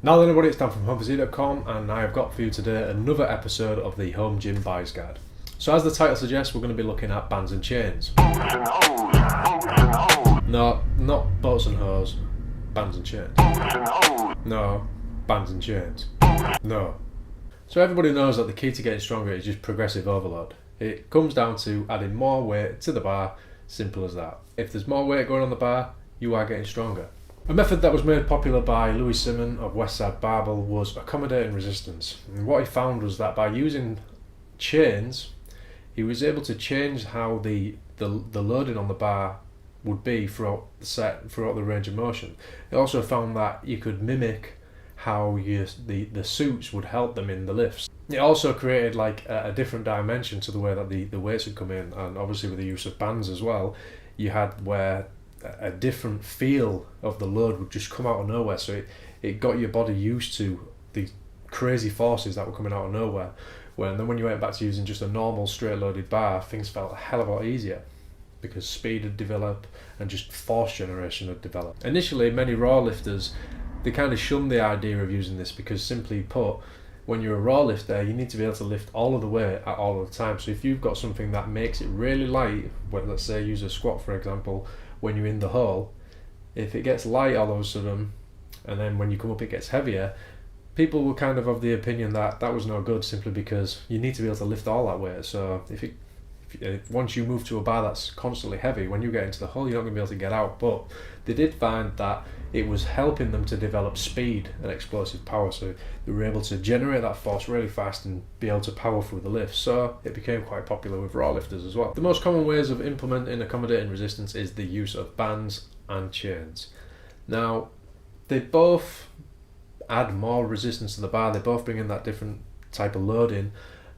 Now then everybody, it's Dan from HomePhysique.com and I have got for you today another episode of the Home Gym Buys Guide. So as the title suggests, we're going to be looking at bands and chains. No, not boats and hose, bands and chains. No, bands and chains. No. So everybody knows that the key to getting stronger is just progressive overload. It comes down to adding more weight to the bar, simple as that. If there's more weight going on the bar, you are getting stronger. A method that was made popular by Louis Simon of Westside Barbell was accommodating resistance. And what he found was that by using chains, he was able to change how the loading on the bar would be throughout the set, throughout the range of motion. He also found that you could mimic how the suits would help them in the lifts. It also created like a different dimension to the way that the weights would come in, and obviously with the use of bands as well, you had where a different feel of the load would just come out of nowhere. So it got your body used to the crazy forces that were coming out of nowhere. And then when you went back to using just a normal straight loaded bar, things felt a hell of a lot easier because speed had developed and just force generation had developed. Initially, many raw lifters, they kind of shunned the idea of using this because, simply put, when you're a raw lifter, you need to be able to lift all of the weight at all of the time. So if you've got something that makes it really light, when let's say use a squat for example, when you're in the hole, if it gets light all of a sudden, and then when you come up it gets heavier, people were kind of the opinion that that was no good, simply because you need to be able to lift all that weight. So if once you move to a bar that's constantly heavy, when you get into the hole, you're not going to be able to get out. But they did find that it was helping them to develop speed and explosive power, so they were able to generate that force really fast and be able to power through the lift. So it became quite popular with raw lifters as well. The most common ways of implementing accommodating resistance is the use of bands and chains. Now, they both add more resistance to the bar, they both bring in that different type of loading,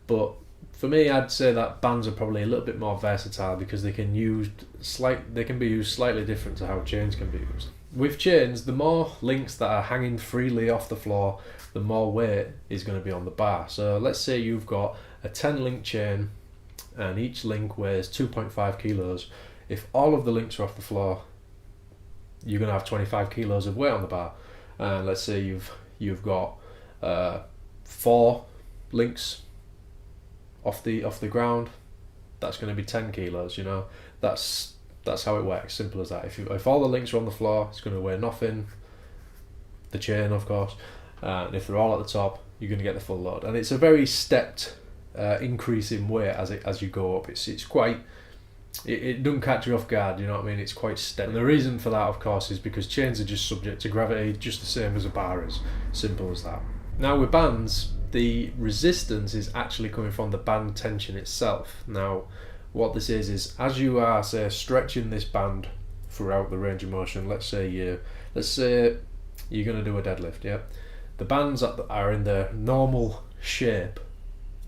but for me, I'd say that bands are probably a little bit more versatile because they can be used slightly different to how chains can be used. With chains, the more links that are hanging freely off the floor, the more weight is going to be on the bar. So let's say you've got a 10 link chain and each link weighs 2.5 kilos. If all of the links are off the floor, you're going to have 25 kilos of weight on the bar. And let's say you've got 4 links off the ground, that's going to be 10 kilos. You know, that's how it works, simple as that. If all the links are on the floor, it's going to weigh nothing, the chain of course, and if they're all at the top, you're going to get the full load. And it's a very stepped increase in weight as you go up. It's quite, it doesn't catch you off guard, you know what I mean? It's quite stepped. And the reason for that, of course, is because chains are just subject to gravity just the same as a bar is, simple as that. Now with bands, the resistance is actually coming from the band tension itself. Now what this is as you are, say, stretching this band throughout the range of motion, let's say you're going to do a deadlift, yeah? The bands are in their normal shape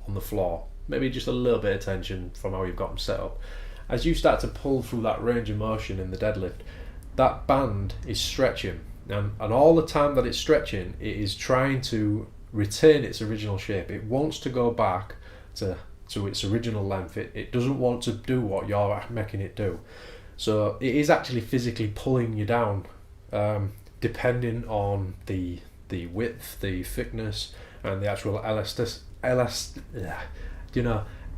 on the floor, maybe just a little bit of tension from how you've got them set up. As you start to pull through that range of motion in the deadlift, that band is stretching, and all the time that it's stretching, it is trying to retain its original shape. It wants to go back to its original length. It doesn't want to do what you're making it do. So it is actually physically pulling you down, depending on the width, the thickness, and the actual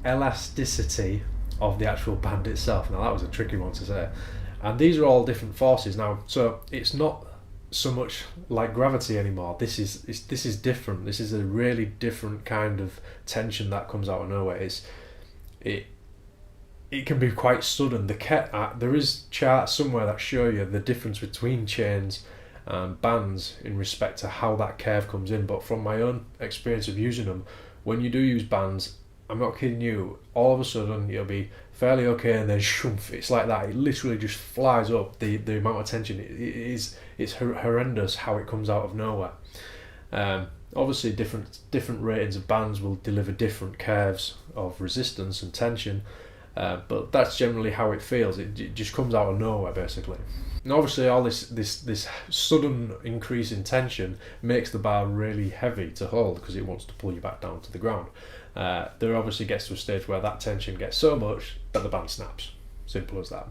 elasticity of the actual band itself. Now that was a tricky one to say. And these are all different forces now. So it's not so much like gravity anymore. This is different. This is a really different kind of tension that comes out of nowhere. It can be quite sudden. There is charts somewhere that show you the difference between chains and bands in respect to how that curve comes in. But from my own experience of using them, when you do use bands, I'm not kidding you, all of a sudden you'll be fairly okay, and then shump, it's like that. It literally just flies up. The amount of tension, it's horrendous how it comes out of nowhere. Obviously different ratings of bands will deliver different curves of resistance and tension, but that's generally how it feels. It just comes out of nowhere basically. And obviously all this sudden increase in tension makes the bar really heavy to hold because it wants to pull you back down to the ground. There obviously gets to a stage where that tension gets so much that the band snaps. Simple as that.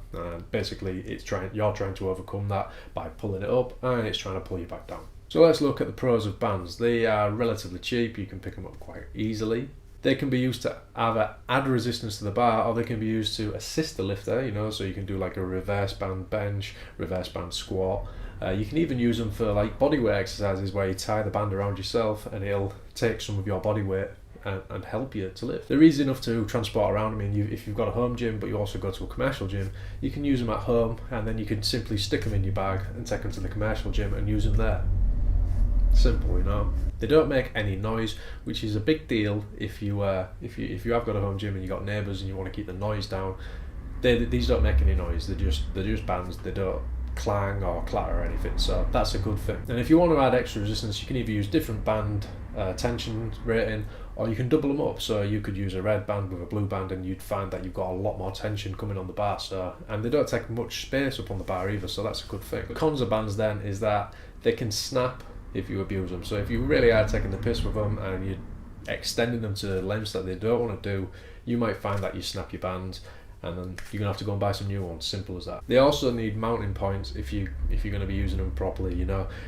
Basically, you're trying to overcome that by pulling it up, and it's trying to pull you back down. So let's look at the pros of bands. They are relatively cheap, you can pick them up quite easily. They can be used to either add resistance to the bar, or they can be used to assist the lifter, so you can do like a reverse band bench, reverse band squat. You can even use them for like bodyweight exercises where you tie the band around yourself and it'll take some of your body weight and help you to lift. They're easy enough to transport around. If you've got a home gym but you also go to a commercial gym, you can use them at home, and then you can simply stick them in your bag and take them to the commercial gym and use them there. Simple, They don't make any noise, which is a big deal if you have got a home gym and you've got neighbours and you want to keep the noise down. These don't make any noise. They're just bands. They don't clang or clatter or anything, so that's a good thing. And if you want to add extra resistance, you can either use different band tension rating, or you can double them up. So you could use a red band with a blue band and you'd find that you've got a lot more tension coming on the bar, and they don't take much space up on the bar either, so that's a good thing. The cons of bands then is that they can snap if you abuse them. So if you really are taking the piss with them and you're extending them to lengths that they don't want to do, you might find that you snap your bands, and then you're gonna have to go and buy some new ones. Simple as that. They also need mounting points if you're going to be using them properly.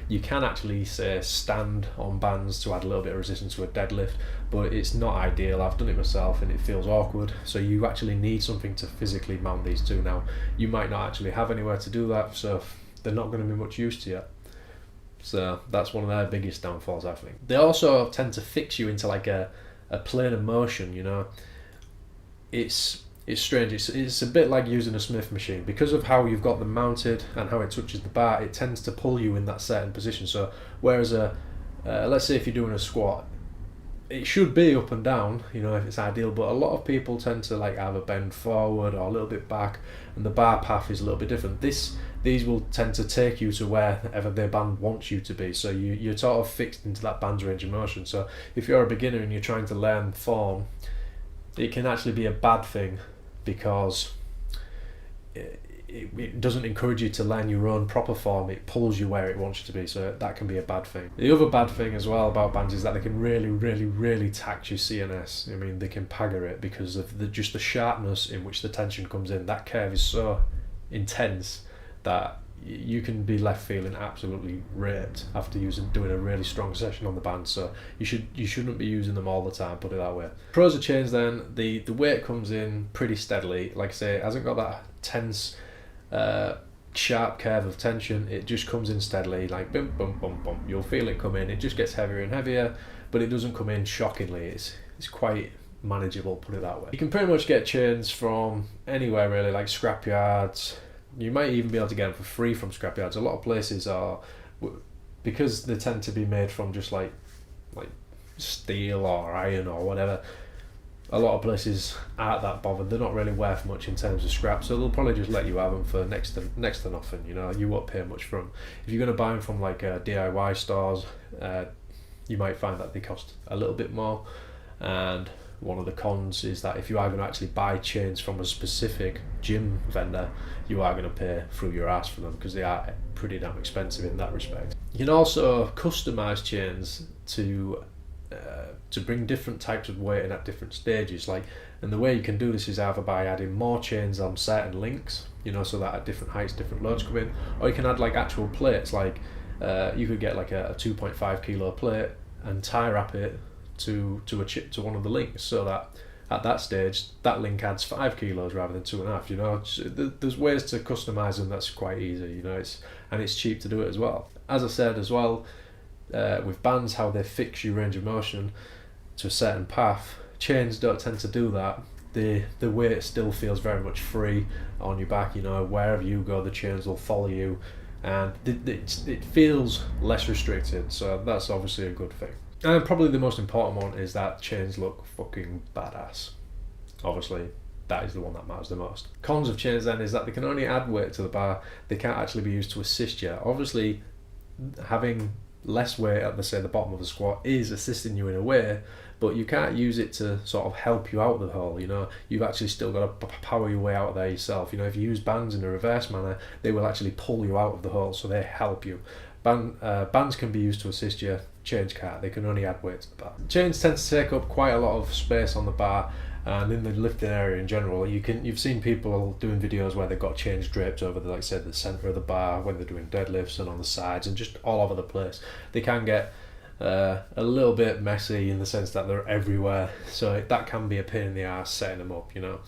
You can actually say stand on bands to add a little bit of resistance to a deadlift, but it's not ideal. I've done it myself and it feels awkward. So you actually need something to physically mount these to. Now you might not actually have anywhere to do that, so they're not going to be much use to you. So that's one of their biggest downfalls, I think. They also tend to fix you into like a plane of motion. It's strange. It's a bit like using a Smith machine. Because of how you've got them mounted and how it touches the bar, it tends to pull you in that certain position. So whereas let's say if you're doing a squat, it should be up and down, if it's ideal, but a lot of people tend to like either bend forward or a little bit back, and the bar path is a little bit different. These will tend to take you to wherever their band wants you to be, so you're sort of fixed into that band's range of motion. So if you're a beginner and you're trying to learn form, it can actually be a bad thing, because it doesn't encourage you to learn your own proper form. It pulls you where it wants you to be, so that can be a bad thing. The other bad thing as well about bands is that they can really, really, really tax your CNS. They can pagger it because of just the sharpness in which the tension comes in. That curve is so intense that you can be left feeling absolutely raped after doing a really strong session on the band. So you shouldn't be using them all the time, put it that way. Pros of chains then, the weight comes in pretty steadily. Like I say, it hasn't got that tense sharp curve of tension. It just comes in steadily, like boom, boom, boom, boom. You'll feel it come in. It just gets heavier and heavier, but it doesn't come in shockingly. It's quite manageable, put it that way. You can pretty much get chains from anywhere really, like scrapyards. You might even be able to get them for free from scrapyards. A lot of places are, because they tend to be made from just like steel or iron or whatever. A lot of places aren't that bothered. They're not really worth much in terms of scrap, so they'll probably just let you have them for next to nothing. You won't pay much for them. If you're going to buy them from like DIY stores, you might find that they cost a little bit more. And one of the cons is that if you are going to actually buy chains from a specific gym vendor, you are going to pay through your ass for them, because they are pretty damn expensive in that respect. You can also customize chains to bring different types of weight in at different stages. And the way you can do this is either by adding more chains on certain links, so that at different heights different loads come in, or you can add like actual plates. You could get like a 2.5 kilo plate and tie wrap it to one of the links, so that at that stage that link adds 5 kilos rather than 2.5. There's ways to customize them that's quite easy. It's cheap to do it as well. As I said as well, with bands, how they fix your range of motion to a certain path, chains don't tend to do that. The weight still feels very much free on your back. Wherever you go, the chains will follow you, and it feels less restricted, so that's obviously a good thing. And probably the most important one is that chains look fucking badass. Obviously, that is the one that matters the most. Cons of chains then is that they can only add weight to the bar. They can't actually be used to assist you. Obviously, having less weight at the bottom of the squat is assisting you in a way, but you can't use it to sort of help you out of the hole. You've actually still got to power your way out of there yourself. If you use bands in a reverse manner, they will actually pull you out of the hole, so they help you. Bands can be used to assist you, chains can't. They can only add weight to the bar. Chains tend to take up quite a lot of space on the bar, And in the lifting area in general, you've seen people doing videos where they've got chains draped over the, like I said, the center of the bar when they're doing deadlifts, and on the sides and just all over the place. They can get a little bit messy in the sense that they're everywhere, so that can be a pain in the ass setting them up, you know.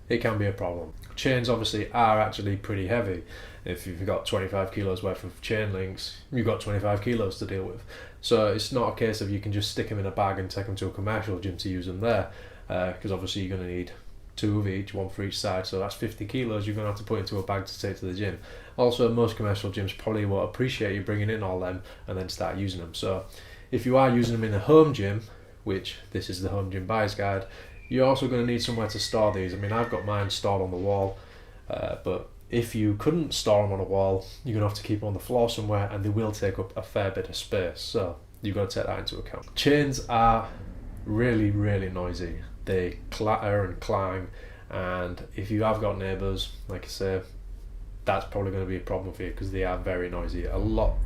It can be a problem. Chains obviously are actually pretty heavy. If you've got 25 kilos worth of chain links, you've got 25 kilos to deal with. So it's not a case of you can just stick them in a bag and take them to a commercial gym to use them there, because obviously you're going to need 2 of each, 1 for each side, so that's 50 kilos you're going to have to put into a bag to take to the gym. Also, most commercial gyms probably won't appreciate you bringing in all them and then start using them. So if you are using them in a home gym, which this is the home gym buyer's guide, you're also going to need somewhere to store these. I mean, I've got mine stored on the wall, but if you couldn't store them on a wall, you're going to have to keep them on the floor somewhere, and they will take up a fair bit of space, so you've got to take that into account. Chains are really, really noisy. They clatter and clang, and if you have got neighbours, like I say, that's probably going to be a problem for you, because they are very noisy. A lot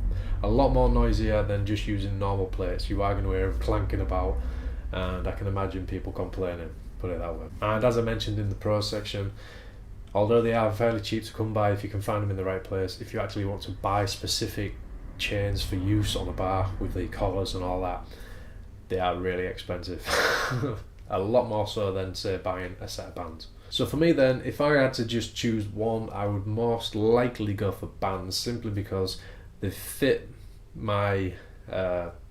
more noisier than just using normal plates. You are going to hear them clanking about, and I can imagine people complaining, put it that way. And as I mentioned in the pros section, although they are fairly cheap to come by if you can find them in the right place, if you actually want to buy specific chains for use on a bar with the collars and all that, they are really expensive. A lot more so than, say, buying a set of bands. So for me then, if I had to just choose one, I would most likely go for bands, simply because they fit my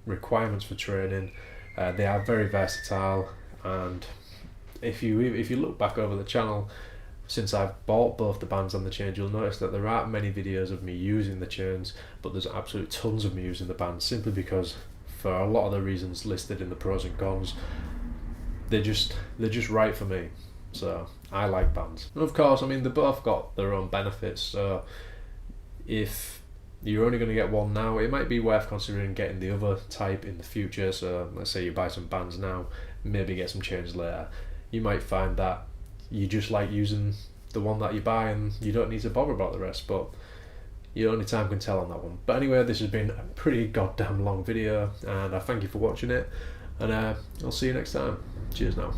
requirements for training. They are very versatile, and if you look back over the channel, since I've bought both the bands and the chains, you'll notice that there aren't many videos of me using the chains, but there's absolutely tons of me using the bands, simply because for a lot of the reasons listed in the pros and cons, they're just right for me. So I like bands. And of course, I mean, they both got their own benefits, so if you're only going to get one now, it might be worth considering getting the other type in the future. So let's say you buy some bands now, maybe get some chains later. You might find that you just like using the one that you buy and you don't need to bother about the rest, but only time can tell on that one. But anyway, this has been a pretty goddamn long video, and I thank you for watching it, and I'll see you next time. Cheers now.